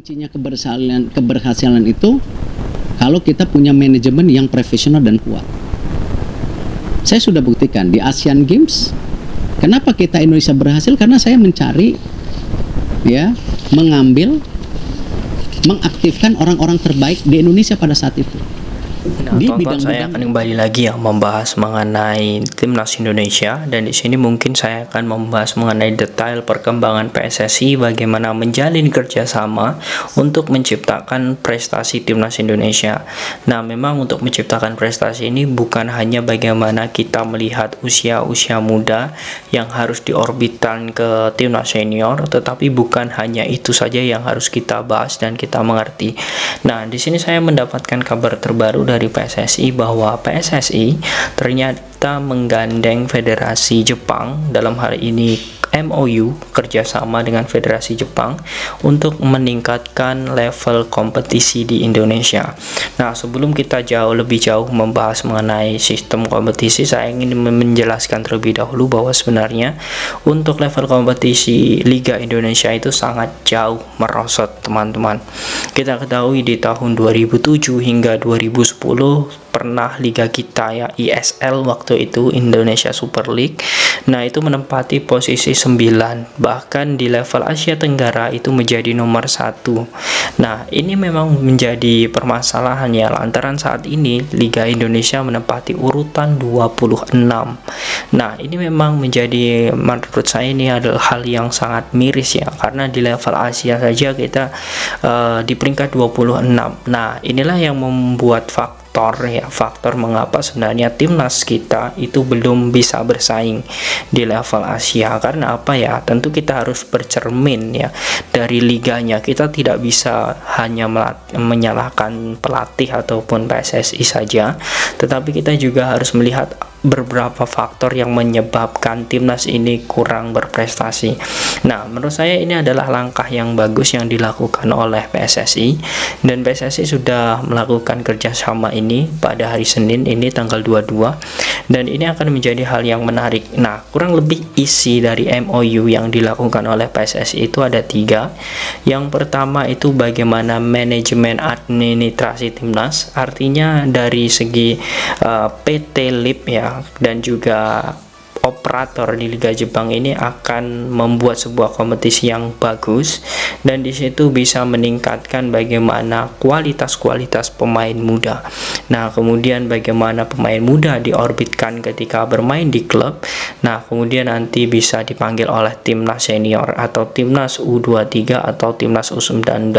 Kuncinya keberhasilan itu kalau kita punya manajemen yang profesional dan kuat. Saya sudah buktikan di Asian Games. Kenapa kita Indonesia berhasil? Karena saya mencari, mengaktifkan orang-orang terbaik di Indonesia pada saat itu. Nah, teman-teman, saya akan kembali lagi membahas mengenai timnas Indonesia, dan di sini mungkin saya akan membahas mengenai detail perkembangan PSSI, bagaimana menjalin kerjasama untuk menciptakan prestasi timnas Indonesia. Nah, memang untuk menciptakan prestasi ini bukan hanya bagaimana kita melihat usia-usia muda yang harus diorbitan ke timnas senior, tetapi bukan hanya itu saja yang harus kita bahas dan kita mengerti. Nah, di sini saya mendapatkan kabar terbaru dari PSSI bahwa PSSI ternyata menggandeng Federasi Jepang, dalam hal ini MOU, kerjasama dengan Federasi Jepang untuk meningkatkan level kompetisi di Indonesia. Nah, sebelum kita lebih jauh membahas mengenai sistem kompetisi, saya ingin menjelaskan terlebih dahulu bahwa sebenarnya untuk level kompetisi Liga Indonesia itu sangat jauh merosot, teman-teman. Kita ketahui di tahun 2007 hingga 2010 pernah liga kita, ISL waktu itu, Indonesia Super League. Nah, itu menempati posisi 9, bahkan di level Asia Tenggara itu menjadi nomor 1. Nah, ini memang menjadi permasalahan lantaran saat ini Liga Indonesia menempati urutan 26. Nah, ini memang menjadi, menurut saya ini adalah hal yang sangat miris karena di level Asia saja kita di peringkat 26. Nah, inilah yang membuat faktor mengapa sebenarnya timnas kita itu belum bisa bersaing di level Asia. Karena apa tentu kita harus bercermin dari liganya. Kita tidak bisa hanya menyalahkan pelatih ataupun PSSI saja, tetapi kita juga harus melihat beberapa faktor yang menyebabkan timnas ini kurang berprestasi. Nah, menurut saya ini adalah langkah yang bagus yang dilakukan oleh PSSI, dan PSSI sudah melakukan kerjasama ini pada hari Senin ini tanggal 22, dan ini akan menjadi hal yang menarik. Nah, kurang lebih isi dari MOU yang dilakukan oleh PSSI itu ada 3. Yang pertama itu bagaimana manajemen administrasi timnas, artinya dari segi PT LIP dan juga operator di Liga Jepang ini akan membuat sebuah kompetisi yang bagus, dan di situ bisa meningkatkan bagaimana kualitas pemain muda. Nah, kemudian bagaimana pemain muda diorbitkan ketika bermain di klub. Nah, kemudian nanti bisa dipanggil oleh timnas senior atau timnas U23 atau timnas U19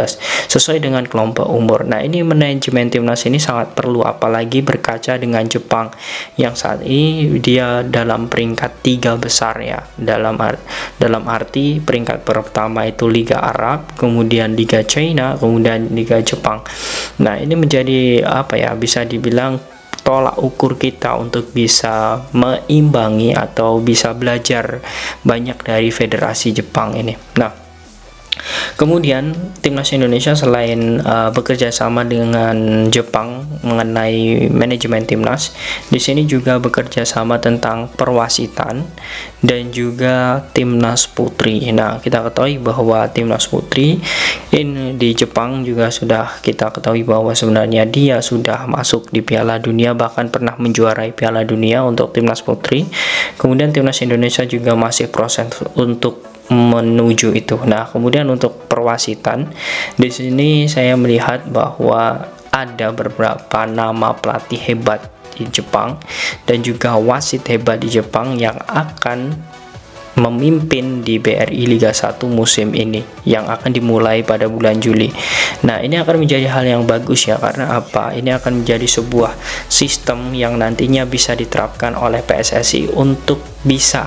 sesuai dengan kelompok umur. Nah, ini manajemen timnas ini sangat perlu, apalagi berkaca dengan Jepang yang saat ini dia dalam peringkat 3 besar dalam arti peringkat pertama itu Liga Arab, kemudian Liga China, kemudian Liga Jepang. Nah, ini menjadi bisa dibilang tolak ukur kita untuk bisa meimbangi atau bisa belajar banyak dari Federasi Jepang ini. Nah, kemudian timnas Indonesia selain bekerja sama dengan Jepang mengenai manajemen timnas, di sini juga bekerja sama tentang perwasitan dan juga timnas putri. Nah, kita ketahui bahwa timnas putri ini di Jepang juga sudah kita ketahui bahwa sebenarnya dia sudah masuk di Piala Dunia, bahkan pernah menjuarai Piala Dunia untuk timnas putri. Kemudian timnas Indonesia juga masih proses untuk menuju itu. Nah, kemudian untuk perwasitan, di sini saya melihat bahwa ada beberapa nama pelatih hebat di Jepang dan juga wasit hebat di Jepang yang akan memimpin di BRI Liga 1 musim ini yang akan dimulai pada bulan Juli. Nah, ini akan menjadi hal yang bagus karena apa? Ini akan menjadi sebuah sistem yang nantinya bisa diterapkan oleh PSSI untuk bisa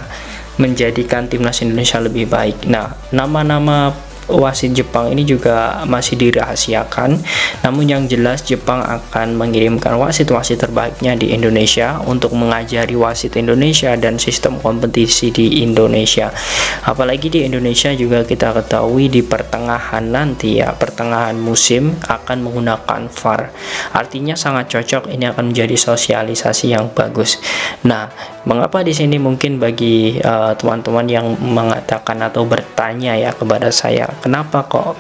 menjadikan timnas Indonesia lebih baik. Nah, nama-nama wasit Jepang ini juga masih dirahasiakan, namun yang jelas Jepang akan mengirimkan wasit-wasit terbaiknya di Indonesia untuk mengajari wasit Indonesia dan sistem kompetisi di Indonesia. Apalagi di Indonesia juga kita ketahui di pertengahan nanti pertengahan musim akan menggunakan VAR. Artinya sangat cocok, ini akan menjadi sosialisasi yang bagus. Nah, mengapa di sini mungkin bagi teman-teman yang mengatakan atau bertanya kepada saya, kenapa kok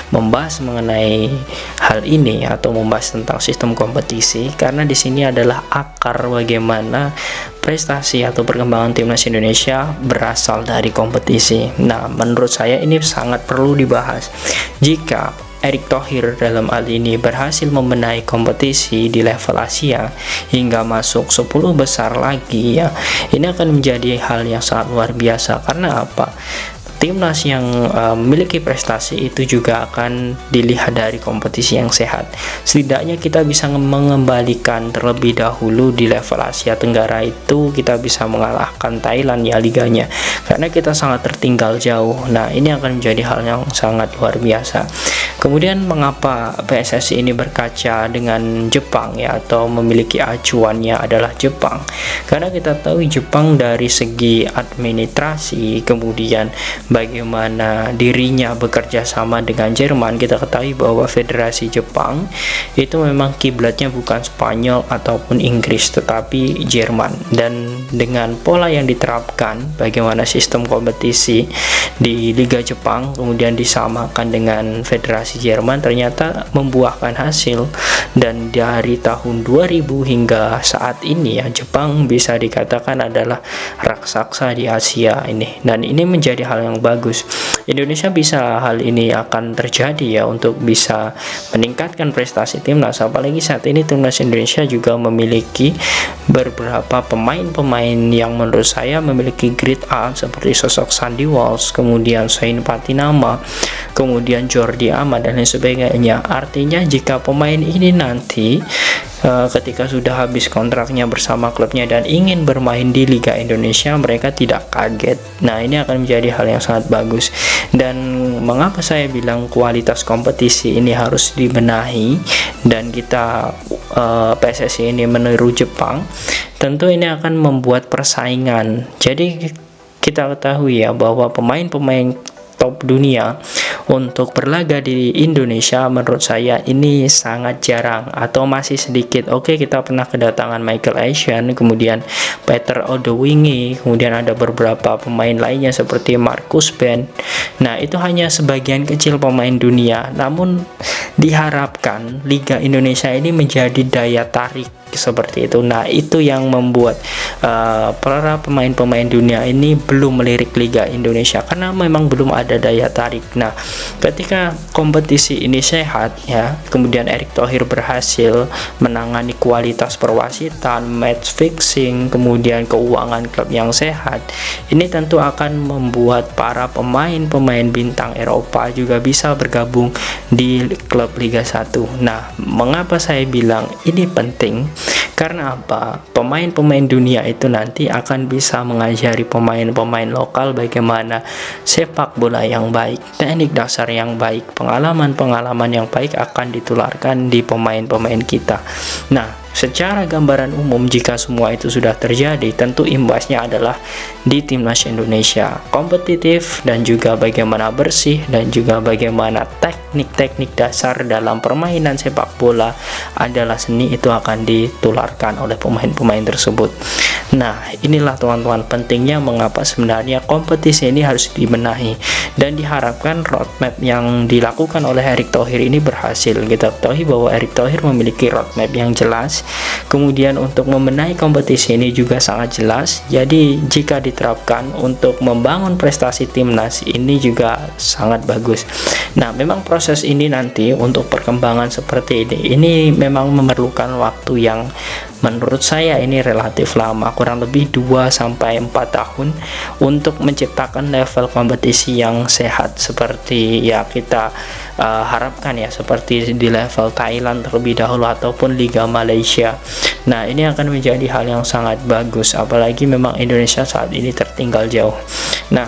membahas mengenai hal ini atau membahas tentang sistem kompetisi, karena di sini adalah akar bagaimana prestasi atau perkembangan timnas Indonesia berasal dari kompetisi. Nah, menurut saya ini sangat perlu dibahas. Jika Erick Thohir dalam hal ini berhasil membenahi kompetisi di level Asia hingga masuk 10 besar lagi, ya, ini akan menjadi hal yang sangat luar biasa. Karena apa? Timnas yang memiliki prestasi itu juga akan dilihat dari kompetisi yang sehat. Setidaknya kita bisa mengembalikan terlebih dahulu di level Asia Tenggara itu, kita bisa mengalahkan Thailand ya liganya, karena kita sangat tertinggal jauh. Nah, ini akan menjadi hal yang sangat luar biasa. Kemudian mengapa PSSI ini berkaca dengan Jepang, ya, atau memiliki acuannya adalah Jepang? Karena kita tahu Jepang dari segi administrasi, kemudian bagaimana dirinya bekerja sama dengan Jerman, kita ketahui bahwa Federasi Jepang itu memang kiblatnya bukan Spanyol ataupun Inggris, tetapi Jerman. Dan dengan pola yang diterapkan, bagaimana sistem kompetisi di Liga Jepang kemudian disamakan dengan Federasi Jerman, ternyata membuahkan hasil. Dan dari tahun 2000 hingga saat ini, ya, Jepang bisa dikatakan adalah raksasa di Asia ini, dan ini menjadi hal yang bagus. Indonesia bisa hal ini akan terjadi, ya, untuk bisa meningkatkan prestasi timnas. Apalagi saat ini timnas Indonesia juga memiliki beberapa pemain-pemain yang menurut saya memiliki grade A, seperti sosok Sandy Walsh, kemudian Sain Patinama, kemudian Jordi Amat dan lain sebagainya. Artinya jika pemain ini nanti ketika sudah habis kontraknya bersama klubnya dan ingin bermain di Liga Indonesia, mereka tidak kaget. Nah, ini akan menjadi hal yang sangat bagus. Dan mengapa saya bilang kualitas kompetisi ini harus dibenahi dan kita PSSI ini meniru Jepang? Tentu ini akan membuat persaingan. Jadi kita ketahui, ya, bahwa pemain-pemain top dunia untuk berlaga di Indonesia menurut saya ini sangat jarang atau masih sedikit. Oke, kita pernah kedatangan Michael Essien, kemudian Peter Odewingie, kemudian ada beberapa pemain lainnya seperti Marcus Ben. Nah, itu hanya sebagian kecil pemain dunia. Namun diharapkan Liga Indonesia ini menjadi daya tarik seperti itu. Nah, itu yang membuat para pemain-pemain dunia ini belum melirik Liga Indonesia karena memang belum ada daya tarik. Nah, ketika kompetisi ini sehat, ya, kemudian Erick Thohir berhasil menangani kualitas perwasitan, match fixing, kemudian keuangan klub yang sehat, ini tentu akan membuat para pemain-pemain bintang Eropa juga bisa bergabung di klub Liga 1. Nah, mengapa saya bilang ini penting? Karena apa? Pemain-pemain dunia itu nanti akan bisa mengajari pemain-pemain lokal bagaimana sepak bola yang baik, teknik dasar yang baik, pengalaman-pengalaman yang baik akan ditularkan di pemain-pemain kita. Nah, secara gambaran umum jika semua itu sudah terjadi, tentu imbasnya adalah di timnas Indonesia kompetitif dan juga bagaimana bersih dan juga bagaimana teknik-teknik dasar dalam permainan sepak bola adalah seni, itu akan ditularkan oleh pemain-pemain tersebut. Nah, inilah teman-teman pentingnya mengapa sebenarnya kompetisi ini harus dibenahi dan diharapkan roadmap yang dilakukan oleh Erick Thohir ini berhasil. Kita ketahui bahwa Erick Thohir memiliki roadmap yang jelas, kemudian untuk membenahi kompetisi ini juga sangat jelas. Jadi jika diterapkan untuk membangun prestasi timnas ini juga sangat bagus. Nah, memang proses ini nanti untuk perkembangan seperti ini memang memerlukan waktu yang menurut saya ini relatif lama, kurang lebih 2-4 tahun untuk menciptakan level kompetisi yang sehat seperti ya kita harapkan, ya, seperti di level Thailand terlebih dahulu ataupun Liga Malaysia. Nah, ini akan menjadi hal yang sangat bagus, apalagi memang Indonesia saat ini tertinggal jauh. Nah,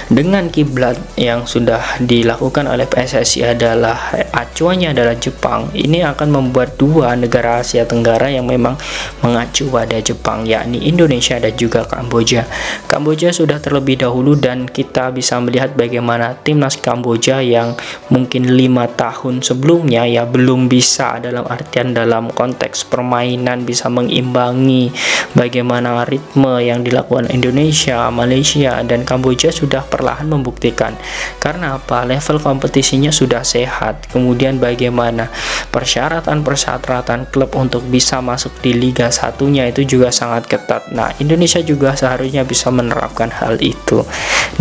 dengan kiblat yang sudah dilakukan oleh PSSI adalah acuannya adalah Jepang, ini akan membuat dua negara Asia Tenggara yang memang mengacu pada Jepang, yakni Indonesia dan juga Kamboja. Kamboja sudah terlebih dahulu dan kita bisa melihat bagaimana timnas Kamboja yang mungkin 5 tahun sebelumnya ya belum bisa dalam artian dalam konteks permainan bisa mengimbangi bagaimana ritme yang dilakukan Indonesia, Malaysia dan Kamboja sudah perlahan membuktikan. Karena apa? Level kompetisinya sudah sehat. Kemudian bagaimana persyaratan klub untuk bisa masuk di Liga 1-nya itu juga sangat ketat. Nah, Indonesia juga seharusnya bisa menerapkan hal itu.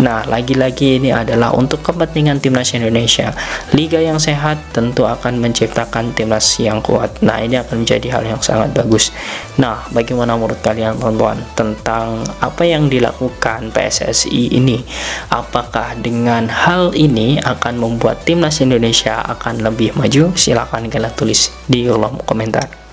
Nah, lagi-lagi ini adalah untuk kepentingan timnas Indonesia. Liga yang sehat tentu akan menciptakan timnas yang kuat. Nah, ini akan menjadi hal yang sangat bagus. Nah, bagaimana menurut kalian teman-teman tentang apa yang dilakukan PSSI ini? Apakah dengan hal ini akan membuat timnas Indonesia akan lebih maju? Silahkan kalian tulis di kolom komentar.